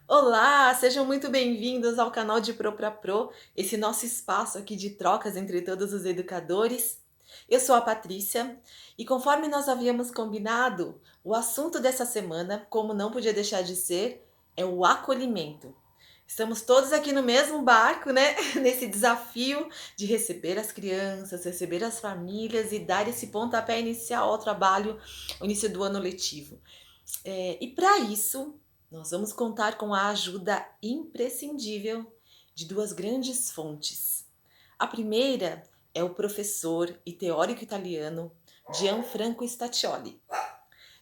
Olá, sejam muito bem-vindos ao canal de Pro para Pro, esse nosso espaço aqui de trocas entre todos os educadores. Eu sou a Patrícia e conforme nós havíamos combinado, o assunto dessa semana, como não podia deixar de ser, é o acolhimento. Estamos todos aqui no mesmo barco, né? Nesse desafio de receber as crianças, receber as famílias e dar esse pontapé inicial ao trabalho, o início do ano letivo. E para isso, nós vamos contar com a ajuda imprescindível de duas grandes fontes. A primeira é o professor e teórico italiano Gianfranco Staccioli.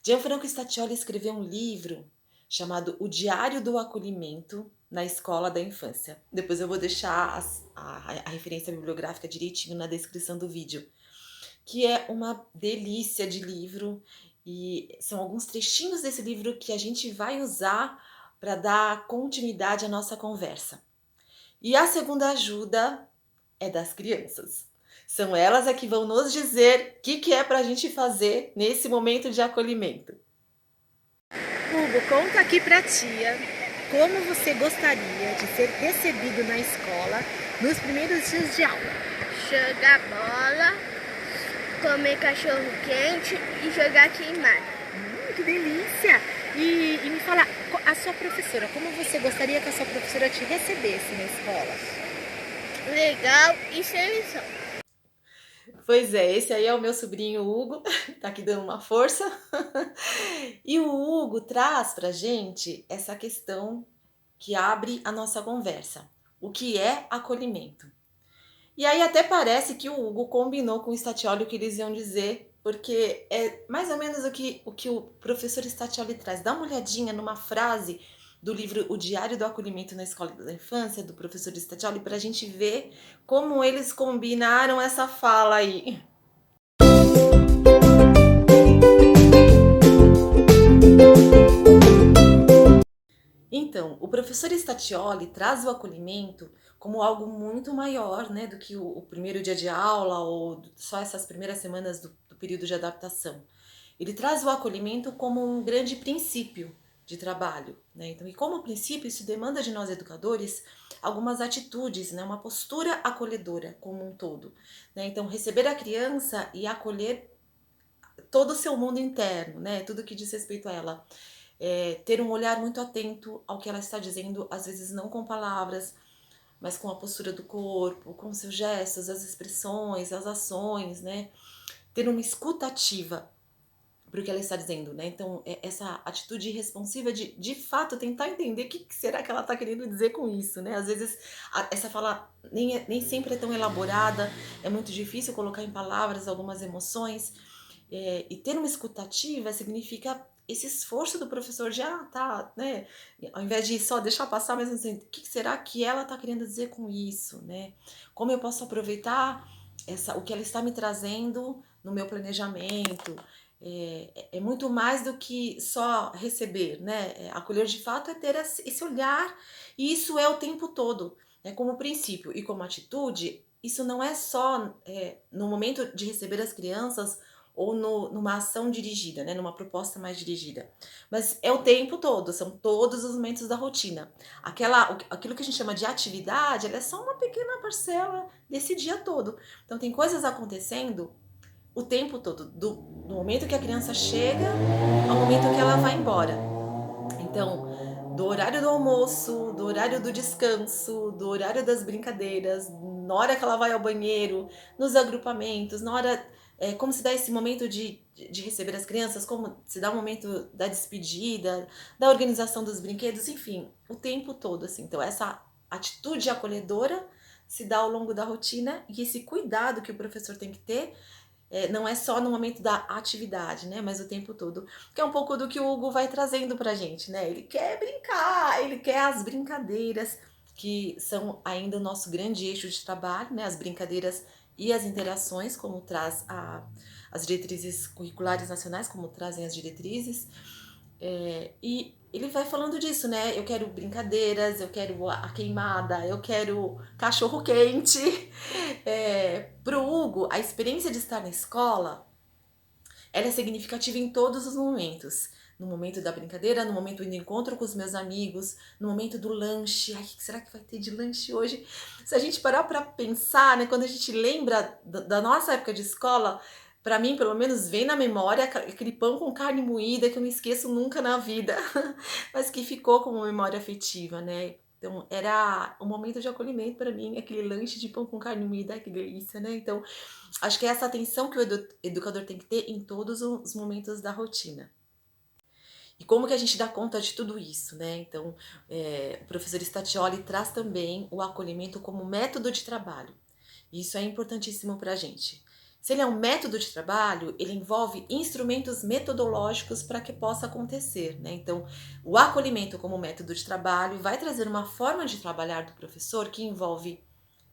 Gianfranco Staccioli escreveu um livro chamado O Diário do Acolhimento na Escola da Infância. Depois eu vou deixar a referência bibliográfica direitinho na descrição do vídeo, que é uma delícia de livro e são alguns trechinhos desse livro que a gente vai usar para dar continuidade à nossa conversa. E a segunda ajuda é das crianças. São elas que vão nos dizer o que é para a gente fazer nesse momento de acolhimento. Hugo, conta aqui pra tia como você gostaria de ser recebido na escola nos primeiros dias de aula. Jogar bola, comer cachorro quente e jogar queimado. Que delícia! E me fala, a sua professora, como você gostaria que a sua professora te recebesse na escola? Legal e sem lição. Pois é, esse aí é o meu sobrinho Hugo, tá aqui dando uma força. E o Hugo traz pra gente essa questão que abre a nossa conversa. O que é acolhimento? E aí até parece que o Hugo combinou com o Staccioli o que eles iam dizer, porque é mais ou menos o que o professor Staccioli traz. Dá uma olhadinha numa frase do livro O Diário do Acolhimento na Escola da Infância, do professor Staccioli, para a gente ver como eles combinaram essa fala aí. Então, o professor Staccioli traz o acolhimento como algo muito maior, né, do que o primeiro dia de aula ou só essas primeiras semanas do período de adaptação. Ele traz o acolhimento como um grande princípio de trabalho, né? Então, e como princípio, isso demanda de nós educadores algumas atitudes, né, uma postura acolhedora como um todo, né? Então, receber a criança e acolher todo o seu mundo interno, né, tudo que diz respeito a ela. Ter um olhar muito atento ao que ela está dizendo, às vezes não com palavras, mas com a postura do corpo, com os seus gestos, as expressões, as ações, né? Ter uma escuta ativa para o que ela está dizendo, né? Então, essa atitude responsiva de fato tentar entender o que será que ela está querendo dizer com isso, né? Às vezes essa fala nem sempre é tão elaborada, é muito difícil colocar em palavras algumas emoções, e ter uma escutativa significa esse esforço do professor de, tá, né? Ao invés de só deixar passar, mas assim, o que será que ela está querendo dizer com isso, né? Como eu posso aproveitar o que ela está me trazendo no meu planejamento? É muito mais do que só receber, né? Acolher de fato é ter esse olhar, e isso é o tempo todo, né? Como princípio e como atitude, isso não é só no momento de receber as crianças ou numa ação dirigida, né? Numa proposta mais dirigida, mas é o tempo todo, são todos os momentos da rotina. Aquilo que a gente chama de atividade, ela é só uma pequena parcela desse dia todo. Então tem coisas acontecendo o tempo todo, do momento que a criança chega ao momento que ela vai embora. Então, do horário do almoço, do horário do descanso, do horário das brincadeiras, na hora que ela vai ao banheiro, nos agrupamentos, na hora. Como se dá esse momento de receber as crianças, como se dá o momento da despedida, da organização dos brinquedos, enfim, o tempo todo, assim. Então, essa atitude acolhedora se dá ao longo da rotina, e esse cuidado que o professor tem que ter não é só no momento da atividade, né? Mas o tempo todo. Que é um pouco do que o Hugo vai trazendo pra gente, né? Ele quer brincar, ele quer as brincadeiras, que são ainda o nosso grande eixo de trabalho, né? As brincadeiras e as interações, como traz as diretrizes curriculares nacionais, como trazem as diretrizes. E ele vai falando disso, né? Eu quero brincadeiras, eu quero a queimada, eu quero cachorro quente. Pro Hugo, a experiência de estar na escola ela é significativa em todos os momentos. No momento da brincadeira, no momento do encontro com os meus amigos, no momento do lanche. Ai, o que será que vai ter de lanche hoje? Se a gente parar para pensar, né, quando a gente lembra da nossa época de escola, para mim, pelo menos, vem na memória aquele pão com carne moída que eu não esqueço nunca na vida, mas que ficou como memória afetiva, né? Então, era um momento de acolhimento para mim, aquele lanche de pão com carne moída, ai, que delícia, né? Então, acho que é essa atenção que o educador tem que ter em todos os momentos da rotina. E como que a gente dá conta de tudo isso, né? Então, o professor Statioli traz também o acolhimento como método de trabalho. E isso é importantíssimo para a gente. Se ele é um método de trabalho, ele envolve instrumentos metodológicos para que possa acontecer, né? Então, o acolhimento como método de trabalho vai trazer uma forma de trabalhar do professor que envolve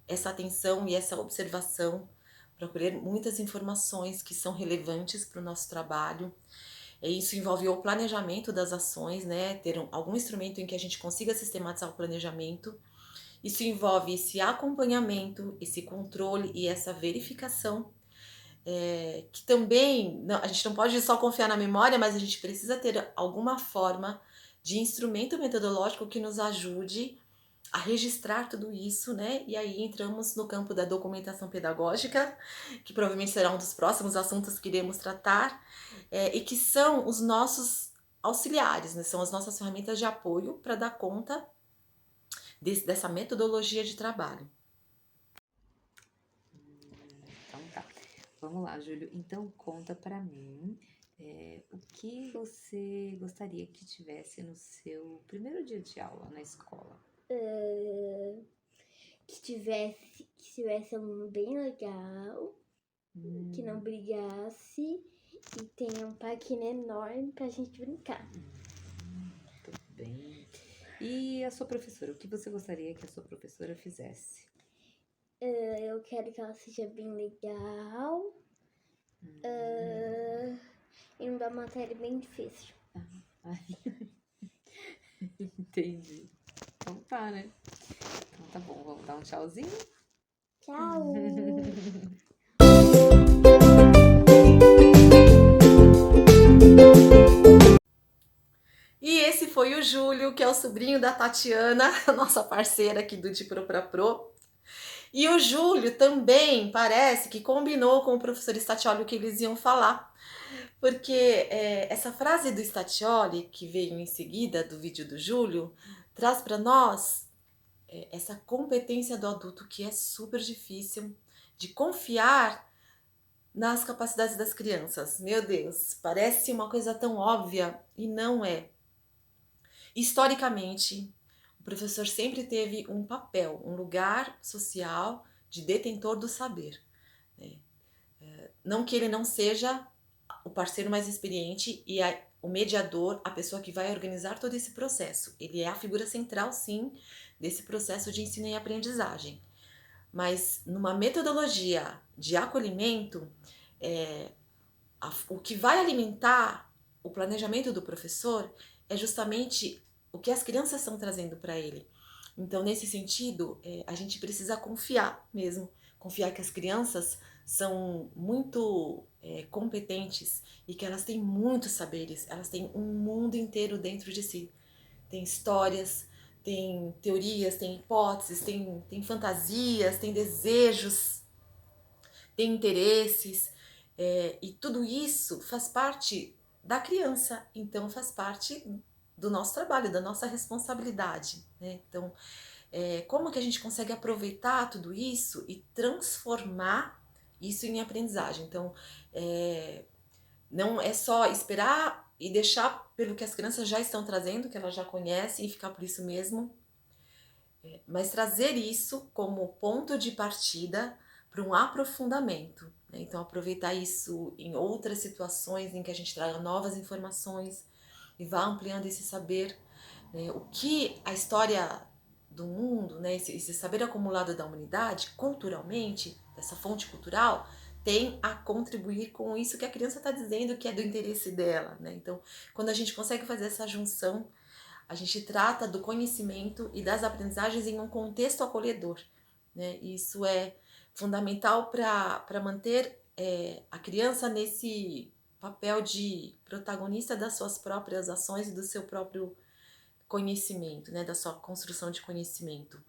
essa atenção e essa observação para colher muitas informações que são relevantes para o nosso trabalho. Isso envolve o planejamento das ações, né? Ter algum instrumento em que a gente consiga sistematizar o planejamento. Isso envolve esse acompanhamento, esse controle e essa verificação, que também a gente não pode só confiar na memória, mas a gente precisa ter alguma forma de instrumento metodológico que nos ajude a registrar tudo isso, né? E aí entramos no campo da documentação pedagógica, que provavelmente será um dos próximos assuntos que iremos tratar, e que são os nossos auxiliares, né? São as nossas ferramentas de apoio para dar conta dessa metodologia de trabalho. Então tá. Vamos lá, Júlio. Então conta para mim o que você gostaria que tivesse no seu primeiro dia de aula na escola. Que tivesse bem legal, que não brigasse e tenha um parquinho enorme pra gente brincar. Tudo bem. E a sua professora? O que você gostaria que a sua professora fizesse? Eu quero que ela seja bem legal e uma matéria bem difícil. Entendi. Então tá, né? Então tá bom, vamos dar um tchauzinho? Tchau! E esse foi o Júlio, que é o sobrinho da Tatiana, nossa parceira aqui do De Pro pra Pro. E o Júlio também parece que combinou com o professor Statioli o que eles iam falar, porque essa frase do Statioli, que veio em seguida do vídeo do Júlio, traz para nós essa competência do adulto que é super difícil, de confiar nas capacidades das crianças. Meu Deus, parece uma coisa tão óbvia e não é. Historicamente, o professor sempre teve um papel, um lugar social de detentor do saber, né? Não que ele não seja o parceiro mais experiente e o mediador, a pessoa que vai organizar todo esse processo. Ele é a figura central, sim, desse processo de ensino e aprendizagem. Mas numa metodologia de acolhimento, o que vai alimentar o planejamento do professor é justamente o que as crianças estão trazendo para ele. Então, nesse sentido, a gente precisa confiar mesmo, confiar que as crianças são muito competentes e que elas têm muitos saberes, elas têm um mundo inteiro dentro de si. Tem histórias, tem teorias, tem hipóteses, tem fantasias, tem desejos, tem interesses, e tudo isso faz parte da criança, então faz parte do nosso trabalho, da nossa responsabilidade, né? Então, como que a gente consegue aproveitar tudo isso e transformar isso em aprendizagem? Então, não é só esperar e deixar pelo que as crianças já estão trazendo, que elas já conhecem, e ficar por isso mesmo, mas trazer isso como ponto de partida para um aprofundamento, né? Então, aproveitar isso em outras situações em que a gente traga novas informações e vá ampliando esse saber, né? O que a história do mundo, né? Esse saber acumulado da humanidade, culturalmente, essa fonte cultural, tem a contribuir com isso que a criança está dizendo que é do interesse dela, né? Então, quando a gente consegue fazer essa junção, a gente trata do conhecimento e das aprendizagens em um contexto acolhedor, né? Isso é fundamental para manter a criança nesse papel de protagonista das suas próprias ações e do seu próprio conhecimento, né, da sua construção de conhecimento.